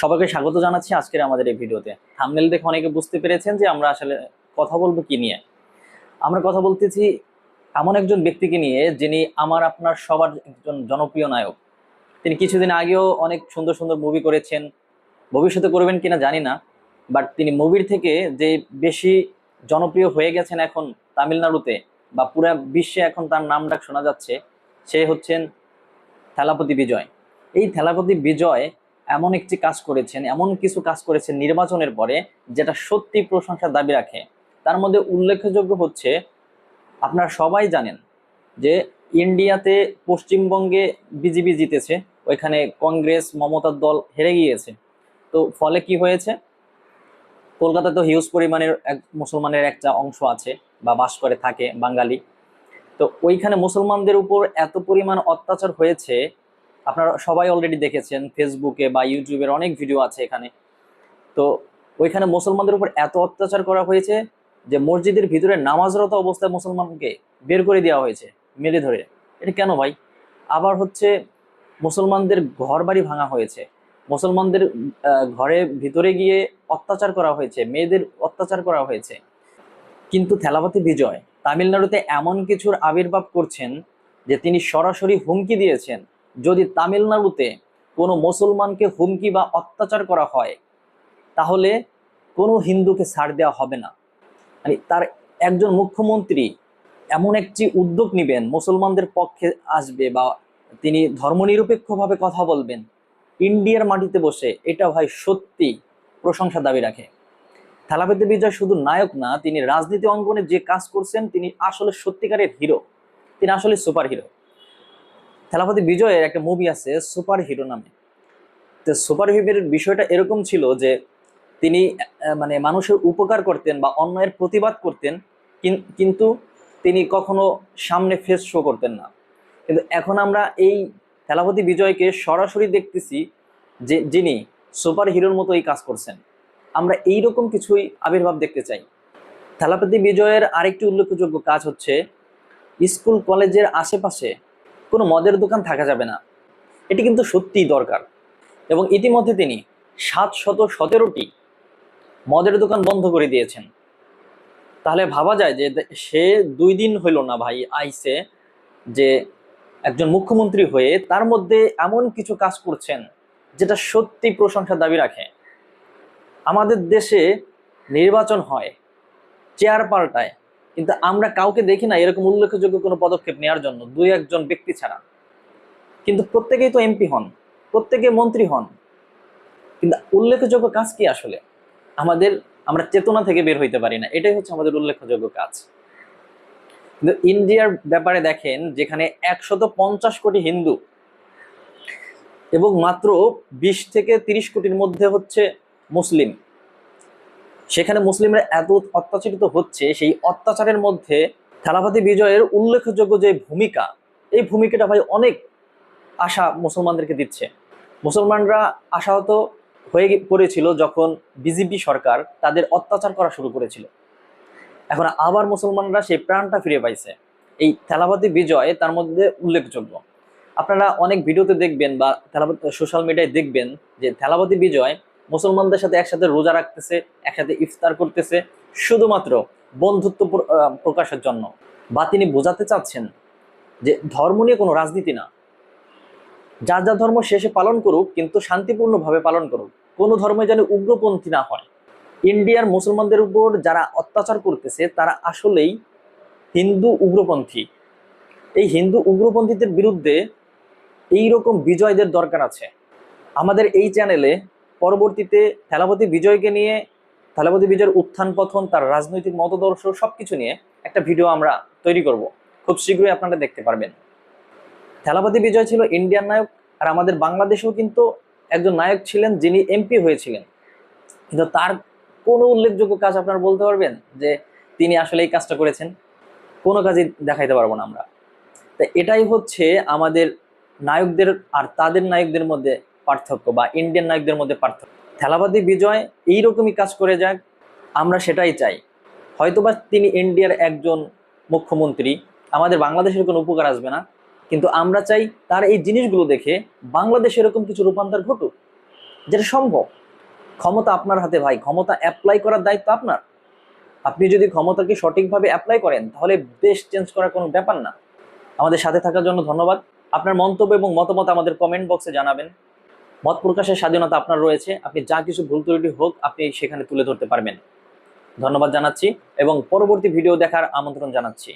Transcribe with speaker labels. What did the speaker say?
Speaker 1: সবাইকে স্বাগত জানাচ্ছি আজকের আমাদের এই ভিডিওতে। থাম্বনেল দেখে অনেকে বুঝতে পেরেছেন যে আমরা আসলে কথা বলবো কি নিয়ে। আমরা কথা বলতেছি এমন একজন ব্যক্তিকে নিয়ে যিনি আমার আপনার সবার একজন জনপ্রিয় নায়ক। তিনি কিছুদিন আগেও অনেক সুন্দর সুন্দর মুভি করেছেন, ভবিষ্যতে করবেন কিনা জানি না, বাট তিনি মুভির থেকে যে বেশি জনপ্রিয় হয়ে গেছেন এখন তামিলনাড়ুতে বা পুরো বিশ্বে এখন তার নাম ডাক শোনা যাচ্ছে, সে হচ্ছেন থেলাপতি বিজয়। এই থেলাপতি বিজয় এমন একটি কাজ করেছেন, এমন কিছু কাজ করেছেন নির্বাচনের পরে যেটা সত্যি প্রশংসার দাবি রাখে। তার মধ্যে উল্লেখযোগ্য হচ্ছে, আপনারা সবাই জানেন যে ইন্ডিয়াতে পশ্চিমবঙ্গে বিজেপি জিতেছে, ওইখানে কংগ্রেস মমতার দল হেরে গিয়েছে। তো ফলে কি হয়েছে, কলকাতাতে তো হিউজ পরিমাণের এক মুসলমানের একটা অংশ আছে বা বাস করে থাকে বাঙালি। তো ওইখানে মুসলমানদের উপর এত পরিমাণ অত্যাচার হয়েছে, আপনারা সবাই অলরেডি দেখেছেন, ফেসবুকে বা ইউটিউবের অনেক ভিডিও আছে এখানে। তো ওইখানে মুসলমানদের উপর এত অত্যাচার করা হয়েছে যে মসজিদের ভিতরে নামাজরত অবস্থায় মুসলমানকে বের করে দেওয়া হয়েছে মেরে ধরে। এটা কেন ভাই? আবার হচ্ছে মুসলমানদের ঘর বাড়ি ভাঙা হয়েছে, মুসলমানদের ঘরে ভিতরে গিয়ে অত্যাচার করা হয়েছে, মেয়েদের অত্যাচার করা হয়েছে। কিন্তু থেলাপতি বিজয় তামিলনাড়ুতে এমন কিছুর আবির্ভাব করছেন যে তিনি সরাসরি হুমকি দিয়েছেন, যদি তামিলনাড়ুতে কোনো মুসলমানকে হুমকি বা অত্যাচার করা হয় তাহলে কোনো হিন্দুকে ছাড় দেওয়া হবে না। মানে তার একজন মুখ্যমন্ত্রী এমন একটি উদ্যোগ নেবেন, মুসলমানদের পক্ষে আসবে বা তিনি ধর্মনিরপেক্ষভাবে কথা বলবেন ইন্ডিয়ার মাটিতে বসে, এটা ভাই সত্যি প্রশংসা দাবি রাখে। থেলাপতি বিজয় শুধু নায়ক না, তিনি রাজনীতি অঙ্গনে যে কাজ করছেন তিনি আসলে সত্যিকারের হিরো, তিনি আসলে সুপার হিরো। থেলাপতি বিজয়ের একটা মুভি আছে সুপার হিরো নামে। তো সুপার হিরোর বিষয়টা এরকম ছিল যে তিনি মানে মানুষের উপকার করতেন বা অন্যায়ের প্রতিবাদ করতেন, কিন্তু তিনি কখনো সামনে ফেস শো করতেন না। কিন্তু এখন আমরা এই থেলাপতি বিজয়কে সরাসরি দেখতেছি যে যিনি সুপার হিরোর মতো এই কাজ করছেন। আমরা এইরকম কিছুই আবির্ভাব দেখতে চাই। থেলাপতি বিজয়ের আরেকটি উল্লেখযোগ্য কাজ হচ্ছে, স্কুল কলেজের আশেপাশে কোনো মদের দোকান থাকা যাবে না। এটি কিন্তু সত্যিই দরকার। এবং ইতিমধ্যে তিনি 717টি মদের দোকান বন্ধ করে দিয়েছেন। তাহলে ভাবা যায় যে সে 2 দিন হইল না ভাই আইসে, যে একজন মুখ্যমন্ত্রী হয়ে তার মধ্যে এমন কিছু কাজ করছেন যেটা সত্যি প্রশংসার দাবি রাখে। আমাদের দেশে নির্বাচন হয়, চেয়ার পাল্টায়, কিন্তু আমরা কাউকে দেখি না এরকম উল্লেখযোগ্য কোনো পদক্ষেপ নেওয়ার জন্য, 2-1জন ব্যক্তি ছাড়া। কিন্তু প্রত্যেকেই তো এমপি হন, প্রত্যেকে মন্ত্রী হন, কিন্তু উল্লেখযোগ্য কাজ কি আসলে? আমরা চেতনা থেকে বের হইতে পারি না, এটাই হচ্ছে আমাদের উল্লেখযোগ্য কাজ। কিন্তু ইন্ডিয়ার ব্যাপারে দেখেন, যেখানে 150 কোটি হিন্দু এবং মাত্র 20 থেকে 30 কোটির মধ্যে হচ্ছে মুসলিম, সেখানে মুসলিমরা এত অত্যাচারিত হচ্ছে, সেই অত্যাচারের মধ্যে থেলাপতি বিজয়ের উল্লেখযোগ্য যে ভূমিকা, এই ভূমিকাটা ভাই অনেক আশা মুসলমানদেরকে দিচ্ছে। মুসলমানরা আশাহত হয়ে পড়েছিল যখন বিজেপি সরকার তাদের অত্যাচার করা শুরু করেছিল। এখন আবার মুসলমানরা সেই প্রাণটা ফিরে পাইছে। এই থেলাপতি বিজয় তার মধ্যে উল্লেখযোগ্য। আপনারা অনেক ভিডিওতে দেখবেন বা সোশ্যাল মিডিয়ায় দেখবেন যে থেলাপতি বিজয় মুসলমানদের সাথে একসাথে রোজা রাখতেছে, একসাথে ইফতার করতেছে, শুধুমাত্র বন্ধুত্ব প্রকাশের জন্য। বা তিনি বোঝাতে চাচ্ছেন যে ধর্ম নিয়ে কোনো রাজনীতি না, যার যা ধর্ম শেষে পালন করুক, কিন্তু শান্তিপূর্ণভাবে পালন করুক, কোনো ধর্মে যেন উগ্রপন্থী না হয়। ইন্ডিয়ার মুসলমানদের উপর যারা অত্যাচার করতেছে তারা আসলেই হিন্দু উগ্রপন্থী। এই হিন্দু উগ্রপন্থীদের বিরুদ্ধে এইরকম বিজয়দের দরকার আছে। আমাদের এই চ্যানেলে পরবর্তীতে থেলাপতি বিজয়কে নিয়ে, থেলাপতি বিজয়ের উত্থান পতন, তার রাজনৈতিক মতদর্শ সবকিছু নিয়ে একটা ভিডিও আমরা তৈরি করব, খুব শীঘ্রই আপনারা দেখতে পারবেন। থেলাপতি বিজয় ছিল ইন্ডিয়ান নায়ক, আর আমাদের বাংলাদেশেও কিন্তু একজন নায়ক ছিলেন যিনি এমপি হয়েছিলেন, কিন্তু তার কোনো উল্লেখযোগ্য কাজ আপনারা বলতে পারবেন যে তিনি আসলে এই কাজটা করেছেন? কোনো কাজই দেখাইতে পারবো না আমরা। তো এটাই হচ্ছে আমাদের নায়কদের আর তাদের নায়কদের মধ্যে পার্থক্য, বা ইন্ডিয়ান নায়কদের মধ্যে পার্থক্য। থেলাপতি বিজয় এইরকমই কাজ করে যাক, আমরা সেটাই চাই। হয়তোবা তিনি ইন্ডিয়ার একজন মুখ্যমন্ত্রী, আমাদের বাংলাদেশের কোনো উপকার আসবে না, কিন্তু আমরা চাই তার এই জিনিসগুলো দেখে বাংলাদেশে এরকম কিছু রূপান্তর ঘটুক। যেটা সম্ভব। ক্ষমতা আপনার হাতে ভাই, ক্ষমতা অ্যাপ্লাই করার দায়িত্ব আপনার। আপনি যদি ক্ষমতাকে সঠিকভাবে অ্যাপ্লাই করেন তাহলে দেশ চেঞ্জ করার কোনো ব্যাপার না। আমাদের সাথে থাকার জন্য ধন্যবাদ। আপনার মন্তব্য এবং মতামত আমাদের কমেন্ট বক্সে জানাবেন। মত প্রকাশের স্বাধীনতা আপনার রয়েছে, আপনি যা কিছু ভুল ত্রুটি হোক আপনি সেখানে তুলে ধরতে পারবেন। ধন্যবাদ জানাচ্ছি এবং পরবর্তী ভিডিও দেখার আমন্ত্রণ জানাচ্ছি।